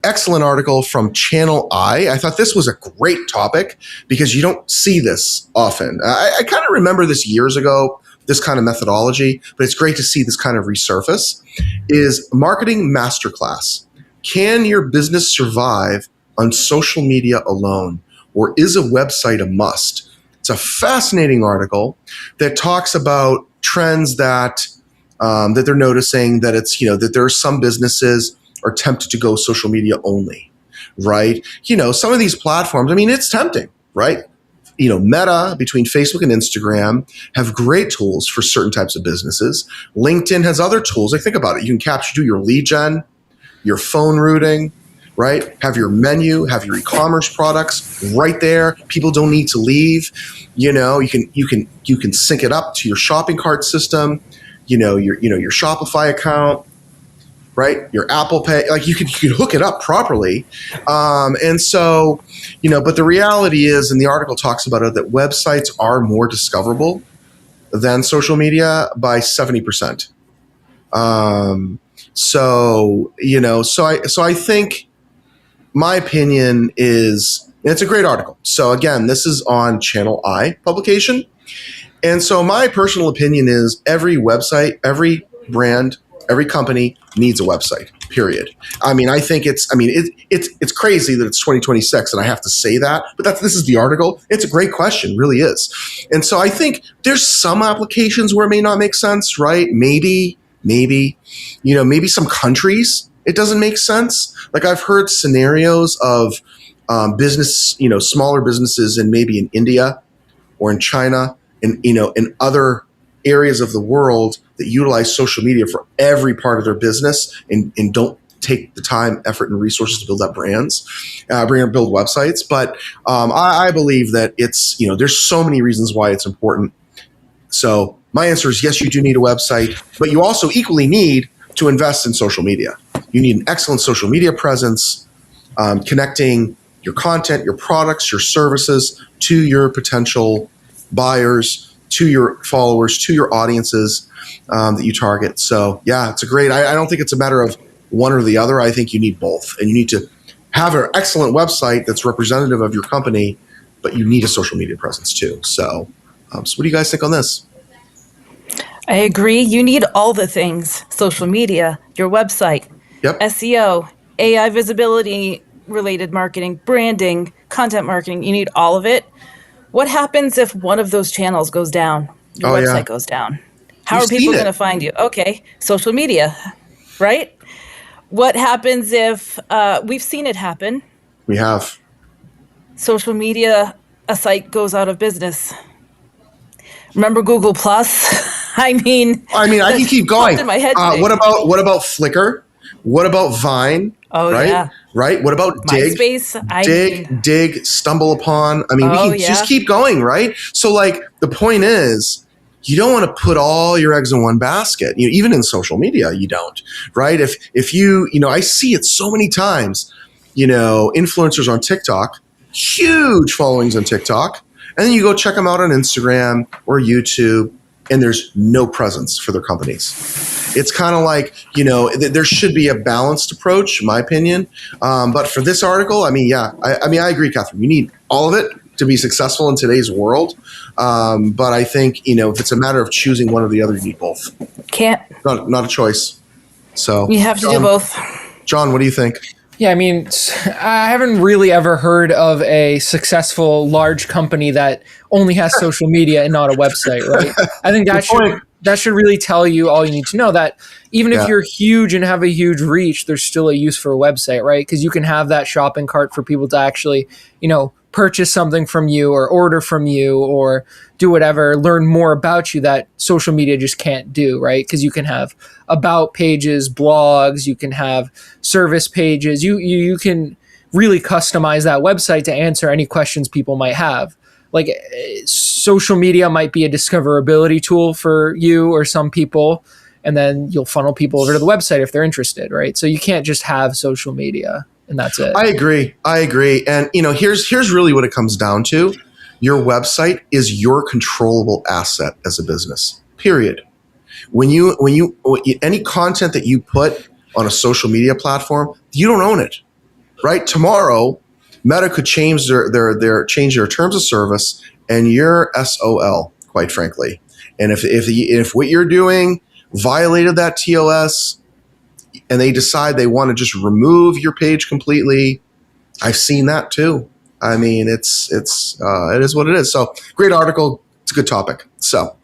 excellent article from Channel I. I thought this was a great topic because you don't see this often. I kind of remember this years ago, this kind of methodology, but it's great to see this kind of resurface, is Marketing Masterclass. Can your business survive on social media alone, or is a website a must? It's a fascinating article that talks about trends that they're noticing, that it's, that there are some businesses are tempted to go social media only, right? Some of these platforms, it's tempting, right? Meta, between Facebook and Instagram, have great tools for certain types of businesses. LinkedIn has other tools. Like, think about it. You can do your lead gen, your phone routing, right? Have your menu, have your e-commerce products right there. People don't need to leave. You can sync it up to your shopping cart system, your Shopify account, right? Your Apple Pay, like you can hook it up properly. And so, but the reality is, and the article talks about it, that websites are more discoverable than social media by 70%. So I think my opinion is, and it's a great article. So again, this is on Channel I publication. And so my personal opinion is every website, every brand, every company needs a website, period. I think it's crazy that it's 2026 and I have to say that, but this is the article. It's a great question, really is. And so I think there's some applications where it may not make sense, right? Maybe some countries, it doesn't make sense. Like, I've heard scenarios of business, smaller businesses maybe in India or in China and, in other areas of the world that utilize social media for every part of their business and don't take the time, effort, and resources to build up brands, build websites. But I believe that it's, there's so many reasons why it's important. So my answer is yes, you do need a website, but you also equally need to invest in social media. You need an excellent social media presence, connecting your content, your products, your services to your potential buyers, to your followers, to your audiences that you target. So yeah, it's I don't think it's a matter of one or the other. I think you need both, and you need to have an excellent website that's representative of your company, but you need a social media presence too. So what do you guys think on this? I agree. You need all the things: social media, your website, yep, SEO, AI visibility related marketing, branding, content marketing. You need all of it. What happens if one of those channels goes down? Your website goes down. How are people going to find you? Okay, social media, right? What happens if we've seen it happen? We have. Social media, a site goes out of business. Remember Google Plus? I can keep going. In my head what about Flickr? What about Vine? Oh, right? Yeah. Right? What about Dig? MySpace? Dig, Stumble Upon. We can just keep going, right? So the point is, you don't want to put all your eggs in one basket. Even in social media, you don't, right? If you, I see it so many times, influencers on TikTok, huge followings on TikTok, and then you go check them out on Instagram or YouTube, and there's no presence for their companies. It's kind of like, there should be a balanced approach, in my opinion. But for this article, I agree, Catherine. You need all of it to be successful in today's world. But I think, if it's a matter of choosing one or the other, you need both. Can't. Not a choice. So you have to do both. John, what do you think? Yeah, I haven't really ever heard of a successful large company that only has social media and not a website, right? I think that should really tell you all you need to know, that even if you're huge and have a huge reach, there's still a use for a website, right? Because you can have that shopping cart for people to actually, purchase something from you or order from you or do whatever, learn more about you that social media just can't do, right? Because you can have about pages, blogs, you can have service pages. You can really customize that website to answer any questions people might have. Like, social media might be a discoverability tool for you or some people, and then you'll funnel people over to the website if they're interested, right? So you can't just have social media and that's it. I agree. And here's really what it comes down to. Your website is your controllable asset as a business, period. When you any content that you put on a social media platform, you don't own it. right? Tomorrow, Meta could change their terms of service, and you're SOL, quite frankly. And if what you're doing violated that TOS, and they decide they want to just remove your page completely, I've seen that too. I mean, it is what it is. So great article. It's a good topic. So